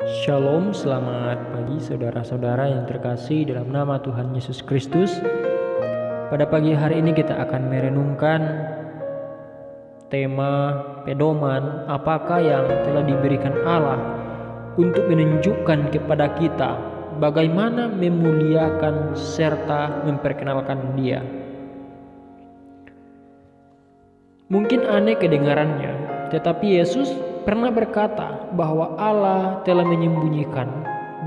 Shalom, selamat pagi saudara-saudara yang terkasih dalam nama Tuhan Yesus Kristus. Pada pagi hari ini kita akan merenungkan tema pedoman apakah yang telah diberikan Allah untuk menunjukkan kepada kita bagaimana memuliakan serta memperkenalkan Dia. Mungkin aneh kedengarannya, tetapi Yesus pernah berkata bahwa Allah telah menyembunyikan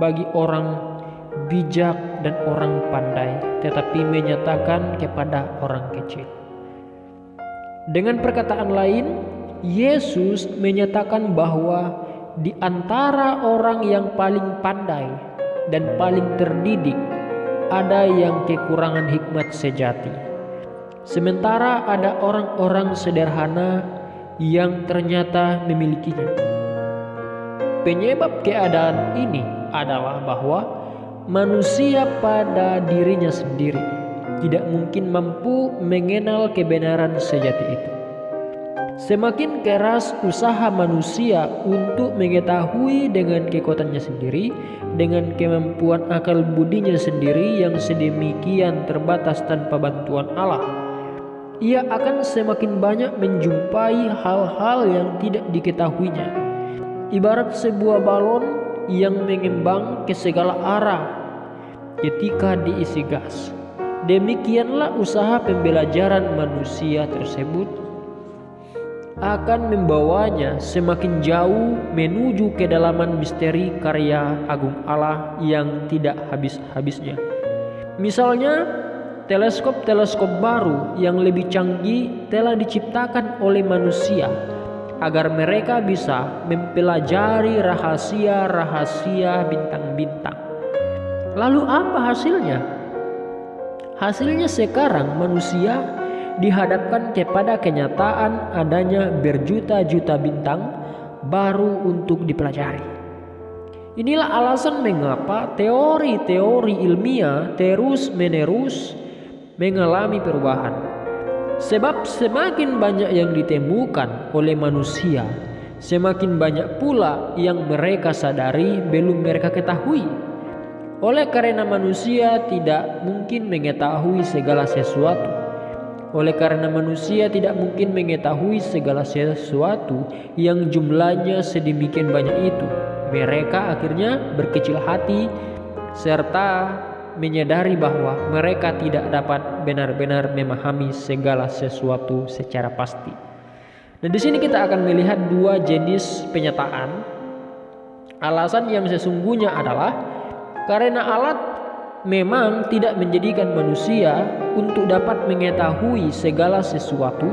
bagi orang bijak dan orang pandai, tetapi menyatakan kepada orang kecil. Dengan perkataan lain, Yesus menyatakan bahwa di antara orang yang paling pandai dan paling terdidik ada yang kekurangan hikmat sejati. Sementara ada orang-orang sederhana yang ternyata memilikinya. Penyebab keadaan ini adalah bahwa manusia pada dirinya sendiri tidak mungkin mampu mengenal kebenaran sejati itu. Semakin keras usaha manusia untuk mengetahui dengan kekuatannya sendiri, dengan kemampuan akal budinya sendiri yang sedemikian terbatas tanpa bantuan Allah, ia akan semakin banyak menjumpai hal-hal yang tidak diketahuinya. Ibarat sebuah balon yang mengembang ke segala arah ketika diisi gas. Demikianlah usaha pembelajaran manusia tersebut akan membawanya semakin jauh menuju kedalaman misteri karya agung Allah yang tidak habis-habisnya. Misalnya, teleskop-teleskop baru yang lebih canggih telah diciptakan oleh manusia agar mereka bisa mempelajari rahasia-rahasia bintang-bintang. Lalu apa hasilnya? Hasilnya sekarang manusia dihadapkan kepada kenyataan adanya berjuta-juta bintang baru untuk dipelajari. Inilah alasan mengapa teori-teori ilmiah terus-menerus mengalami perubahan. Sebab semakin banyak yang ditemukan oleh manusia, semakin banyak pula yang mereka sadari belum mereka ketahui. Oleh karena manusia tidak mungkin mengetahui segala sesuatu. Oleh karena manusia tidak mungkin mengetahui segala sesuatu yang jumlahnya sedemikian banyak itu, mereka akhirnya berkecil hati serta menyadari bahwa mereka tidak dapat benar-benar memahami segala sesuatu secara pasti. Dan di sini kita akan melihat dua jenis penyataan. Alasan yang sesungguhnya adalah karena Allah memang tidak menjadikan manusia untuk dapat mengetahui segala sesuatu,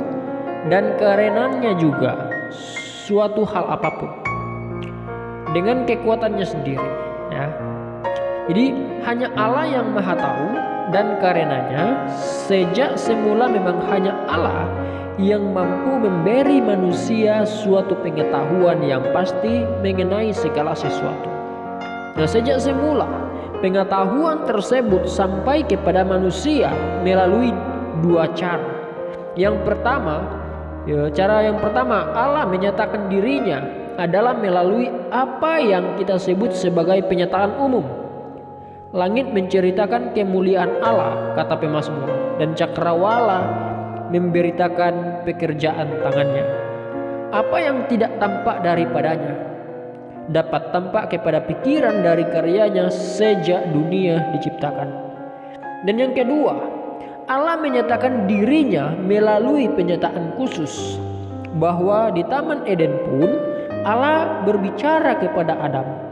dan karenanya juga suatu hal apapun dengan kekuatannya sendiri, ya. Jadi hanya Allah yang maha tahu, dan karenanya sejak semula memang hanya Allah yang mampu memberi manusia suatu pengetahuan yang pasti mengenai segala sesuatu. Nah, sejak semula pengetahuan tersebut sampai kepada manusia melalui dua cara. Cara yang pertama, Allah menyatakan dirinya adalah melalui apa yang kita sebut sebagai penyataan umum. Langit menceritakan kemuliaan Allah, kata pemazmur, dan cakrawala memberitakan pekerjaan tangannya. Apa yang tidak tampak daripadanya dapat tampak kepada pikiran dari karyanya sejak dunia diciptakan. Dan yang kedua, Allah menyatakan dirinya melalui penyataan khusus, bahwa di Taman Eden pun Allah berbicara kepada Adam.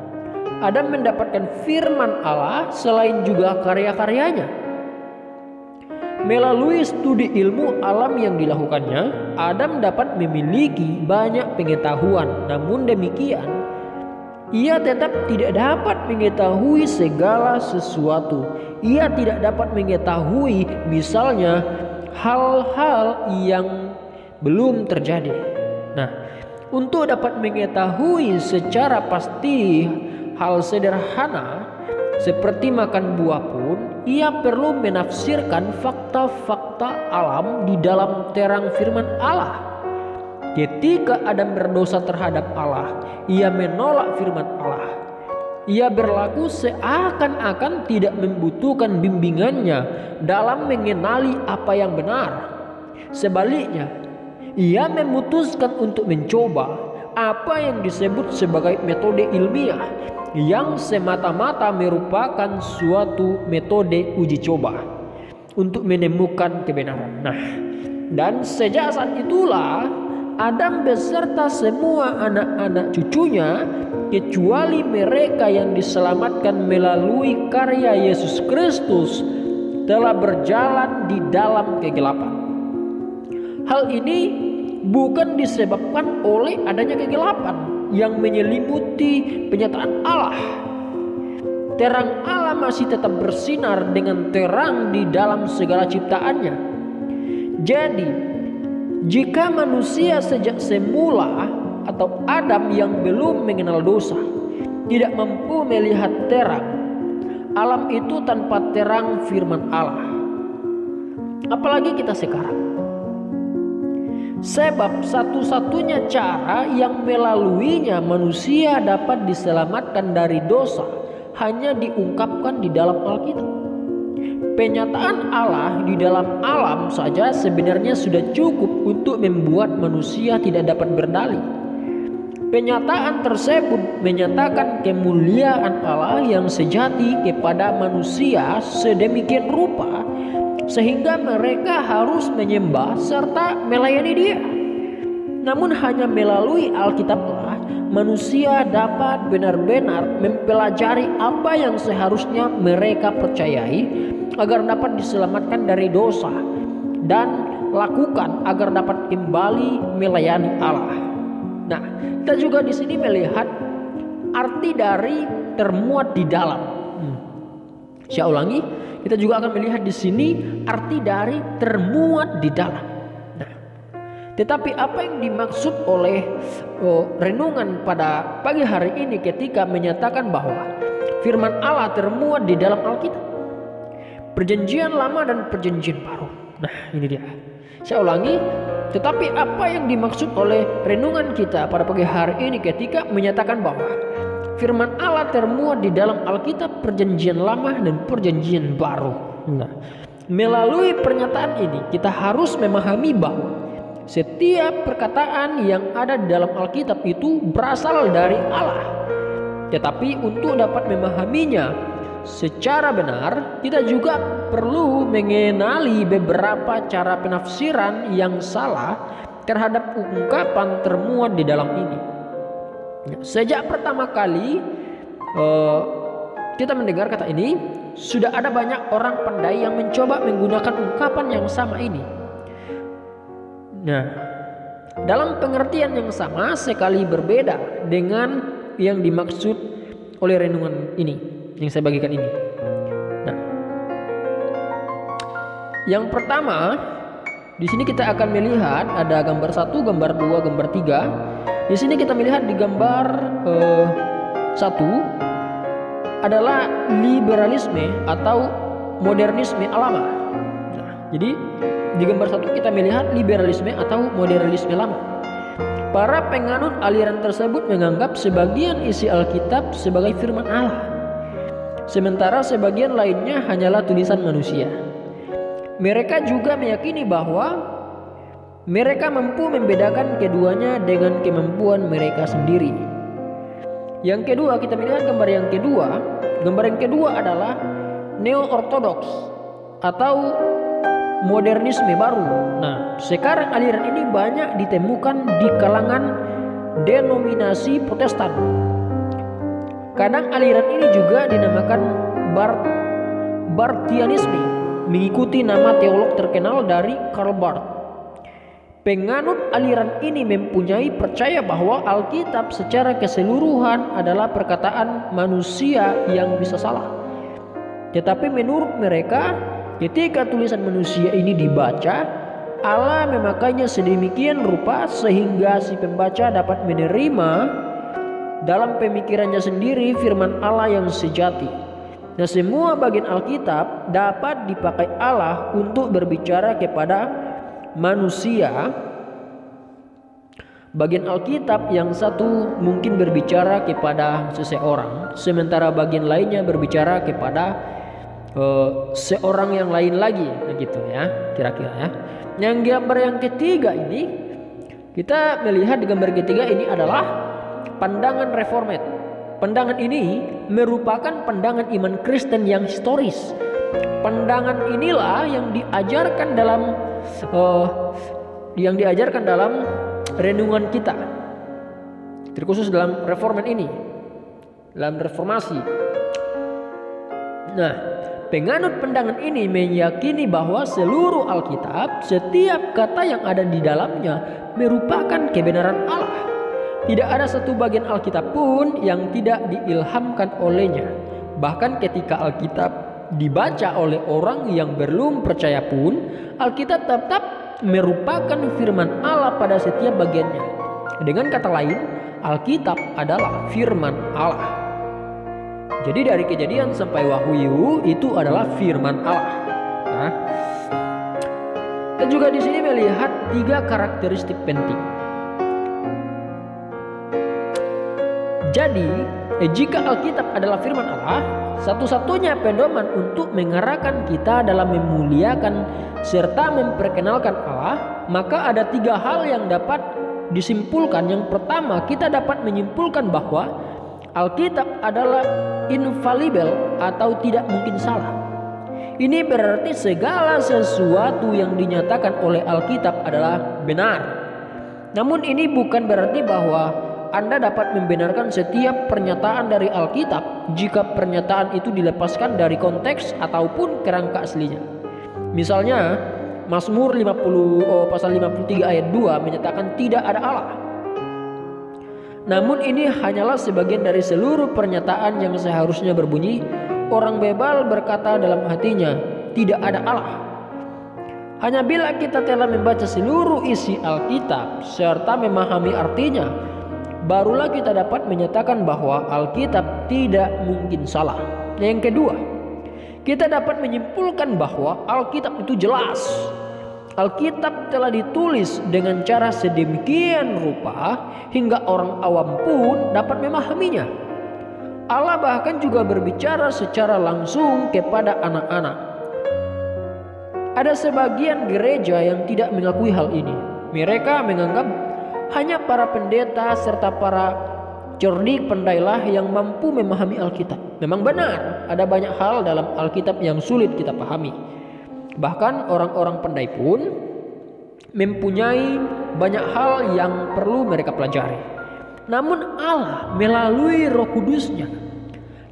Adam mendapatkan firman Allah selain juga karya-karyanya. Melalui studi ilmu alam yang dilakukannya, Adam dapat memiliki banyak pengetahuan. Namun demikian, ia tetap tidak dapat mengetahui segala sesuatu. Ia tidak dapat mengetahui misalnya hal-hal yang belum terjadi. Nah, untuk dapat mengetahui secara pasti hal sederhana seperti makan buah pun, ia perlu menafsirkan fakta-fakta alam di dalam terang firman Allah. Ketika Adam berdosa terhadap Allah, ia menolak firman Allah. Ia berlaku seakan-akan tidak membutuhkan bimbingannya dalam mengenali apa yang benar. Sebaliknya, ia memutuskan untuk mencoba apa yang disebut sebagai metode ilmiah yang semata-mata merupakan suatu metode uji coba untuk menemukan kebenaran. Nah, dan sejak saat itulah Adam beserta semua anak-anak cucunya, kecuali mereka yang diselamatkan melalui karya Yesus Kristus, telah berjalan di dalam kegelapan. Hal ini bukan disebabkan oleh adanya kegelapan yang menyelimuti penyataan Allah. Terang Allah masih tetap bersinar dengan terang di dalam segala ciptaannya. Jadi, jika manusia sejak semula atau Adam yang belum mengenal dosa tidak mampu melihat terang, alam itu tanpa terang firman Allah. Apalagi kita sekarang. Sebab satu-satunya cara yang melaluinya manusia dapat diselamatkan dari dosa hanya diungkapkan di dalam Alkitab. Penyataan Allah di dalam alam saja sebenarnya sudah cukup untuk membuat manusia tidak dapat berdalih. Penyataan tersebut menyatakan kemuliaan Allah yang sejati kepada manusia sedemikian rupa sehingga mereka harus menyembah serta melayani Dia. Namun hanya melalui Alkitablah manusia dapat benar-benar mempelajari apa yang seharusnya mereka percayai agar dapat diselamatkan dari dosa dan lakukan agar dapat kembali melayani Allah. Nah, kita juga di sini melihat arti dari termuat di dalam. Saya ulangi, kita juga akan melihat di sini arti dari termuat di dalam. Nah, tetapi apa yang dimaksud oleh renungan pada pagi hari ini ketika menyatakan bahwa firman Allah termuat di dalam Alkitab? Perjanjian lama dan perjanjian baru. Nah, ini dia. Saya ulangi, tetapi apa yang dimaksud oleh renungan kita pada pagi hari ini ketika menyatakan bahwa firman Allah termuat di dalam Alkitab perjanjian lama dan perjanjian baru. Nah, melalui pernyataan ini kita harus memahami bahwa setiap perkataan yang ada di dalam Alkitab itu berasal dari Allah. Tetapi untuk dapat memahaminya secara benar, kita juga perlu mengenali beberapa cara penafsiran yang salah terhadap ungkapan termuat di dalam ini. Sejak pertama kali kita mendengar kata ini, sudah ada banyak orang pandai yang mencoba menggunakan ungkapan yang sama ini. Nah, dalam pengertian yang sama sekali berbeda dengan yang dimaksud oleh renungan ini yang saya bagikan ini. Nah, yang pertama di sini kita akan melihat ada gambar 1, gambar 2, gambar 3. Di sini kita melihat di gambar 1 adalah liberalisme atau modernisme lama. Nah, jadi di gambar 1 kita melihat liberalisme atau modernisme lama. Para penganut aliran tersebut menganggap sebagian isi Alkitab sebagai firman Allah, sementara sebagian lainnya hanyalah tulisan manusia. Mereka juga meyakini bahwa mereka mampu membedakan keduanya dengan kemampuan mereka sendiri. Yang kedua, kita melihat gambar yang kedua. Gambar yang kedua adalah neo-ortodoks atau modernisme baru. Nah, sekarang aliran ini banyak ditemukan di kalangan denominasi Protestan. Kadang aliran ini juga dinamakan Barthianisme, mengikuti nama teolog terkenal dari Karl Barth. Penganut aliran ini mempunyai percaya bahwa Alkitab secara keseluruhan adalah perkataan manusia yang bisa salah. Tetapi menurut mereka, ketika tulisan manusia ini dibaca, Allah memakainya sedemikian rupa sehingga si pembaca dapat menerima dalam pemikirannya sendiri firman Allah yang sejati. Nah, semua bagian Alkitab dapat dipakai Allah untuk berbicara kepada manusia Bagian Alkitab yang satu mungkin berbicara kepada seseorang, sementara bagian lainnya berbicara kepada seorang yang lain lagi, begitu ya, kira-kira ya. Yang gambar yang ketiga ini, kita melihat di gambar ketiga ini adalah pandangan reformat. Pandangan ini merupakan pandangan iman Kristen yang historis. Pandangan inilah yang diajarkan dalam renungan kita, terkhusus dalam reformat ini, dalam reformasi. Nah, penganut pandangan ini meyakini bahwa seluruh Alkitab, setiap kata yang ada di dalamnya merupakan kebenaran Allah. Tidak ada satu bagian Alkitab pun yang tidak diilhamkan olehnya. Bahkan ketika Alkitab dibaca oleh orang yang belum percaya pun, Alkitab tetap merupakan firman Allah pada setiap bagiannya. Dengan kata lain, Alkitab adalah firman Allah. Jadi dari Kejadian sampai Wahyu itu adalah firman Allah. Nah, kita juga di sini melihat 3 karakteristik penting. Jadi, jika Alkitab adalah firman Allah, satu-satunya pedoman untuk mengarahkan kita dalam memuliakan serta memperkenalkan Allah, maka ada 3 hal yang dapat disimpulkan. Yang pertama, kita dapat menyimpulkan bahwa Alkitab adalah infallible atau tidak mungkin salah. Ini berarti segala sesuatu yang dinyatakan oleh Alkitab adalah benar. Namun ini bukan berarti bahwa Anda dapat membenarkan setiap pernyataan dari Alkitab jika pernyataan itu dilepaskan dari konteks ataupun kerangka aslinya. Misalnya, Mazmur pasal 53 ayat 2 menyatakan tidak ada Allah. Namun ini hanyalah sebagian dari seluruh pernyataan yang seharusnya berbunyi, orang bebal berkata dalam hatinya, tidak ada Allah. Hanya bila kita telah membaca seluruh isi Alkitab serta memahami artinya, barulah kita dapat menyatakan bahwa Alkitab tidak mungkin salah. Yang kedua, kita dapat menyimpulkan bahwa Alkitab itu jelas. Alkitab telah ditulis dengan cara sedemikian rupa hingga orang awam pun dapat memahaminya. Allah bahkan juga berbicara secara langsung kepada anak-anak. Ada sebagian gereja yang tidak mengakui hal ini. Mereka menganggap hanya para pendeta serta para cerdik pandailah yang mampu memahami Alkitab. Memang benar, ada banyak hal dalam Alkitab yang sulit kita pahami. Bahkan orang-orang pandai pun mempunyai banyak hal yang perlu mereka pelajari. Namun Allah melalui Roh Kudus-Nya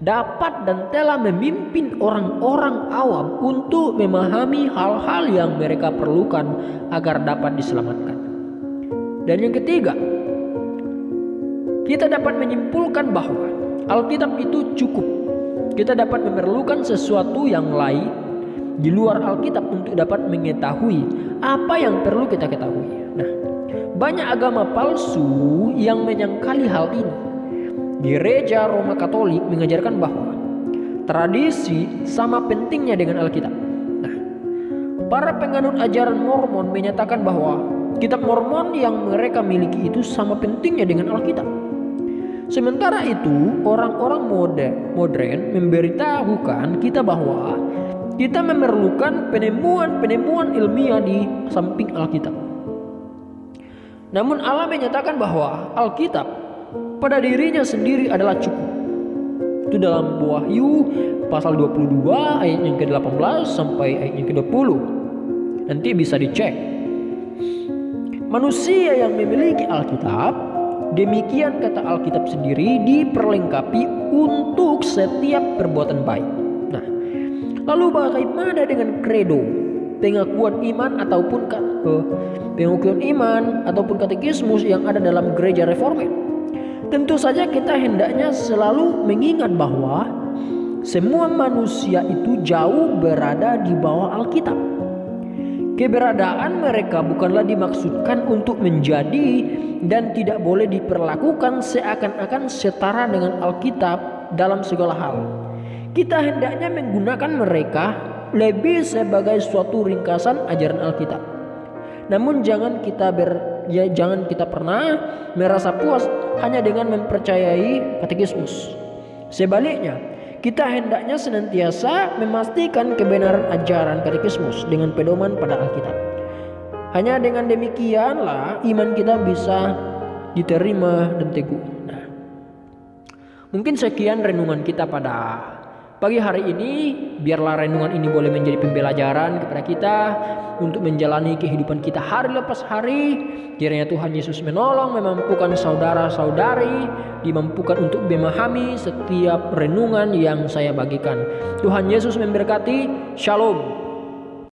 dapat dan telah memimpin orang-orang awam untuk memahami hal-hal yang mereka perlukan agar dapat diselamatkan. Dan yang ketiga, kita dapat menyimpulkan bahwa Alkitab itu cukup. Kita dapat memerlukan sesuatu yang lain di luar Alkitab untuk dapat mengetahui apa yang perlu kita ketahui. Nah, banyak agama palsu yang menyangkali hal ini. Gereja Roma Katolik mengajarkan bahwa tradisi sama pentingnya dengan Alkitab. Nah, para penganut ajaran Mormon menyatakan bahwa kitab Mormon yang mereka miliki itu sama pentingnya dengan Alkitab. Sementara itu, orang-orang modern memberitahukan kita bahwa kita memerlukan penemuan-penemuan ilmiah di samping Alkitab. Namun Allah menyatakan bahwa Alkitab pada dirinya sendiri adalah cukup. Itu dalam Wahyu pasal 22 ayat yang ke-18 sampai ayat yang ke-20. Nanti bisa dicek. Manusia yang memiliki Alkitab, demikian kata Alkitab sendiri, diperlengkapi untuk setiap perbuatan baik. Nah, lalu bagaimana dengan kredo, pengakuan iman ataupun katekismus yang ada dalam gereja reformat? Tentu saja kita hendaknya selalu mengingat bahwa semua manusia itu jauh berada di bawah Alkitab. Keberadaan mereka bukanlah dimaksudkan untuk menjadi dan tidak boleh diperlakukan seakan-akan setara dengan Alkitab dalam segala hal. Kita hendaknya menggunakan mereka lebih sebagai suatu ringkasan ajaran Alkitab. Namun jangan kita jangan kita pernah merasa puas hanya dengan mempercayai katekismus. Sebaliknya, kita hendaknya senantiasa memastikan kebenaran ajaran katekismus dengan pedoman pada Alkitab. Hanya dengan demikianlah iman kita bisa diterima dan teguh. Nah, mungkin sekian renungan kita pada pagi hari ini. Biarlah renungan ini boleh menjadi pembelajaran kepada kita untuk menjalani kehidupan kita hari lepas hari. Kiranya Tuhan Yesus menolong, memampukan saudara-saudari, dimampukan untuk memahami setiap renungan yang saya bagikan. Tuhan Yesus memberkati. Shalom.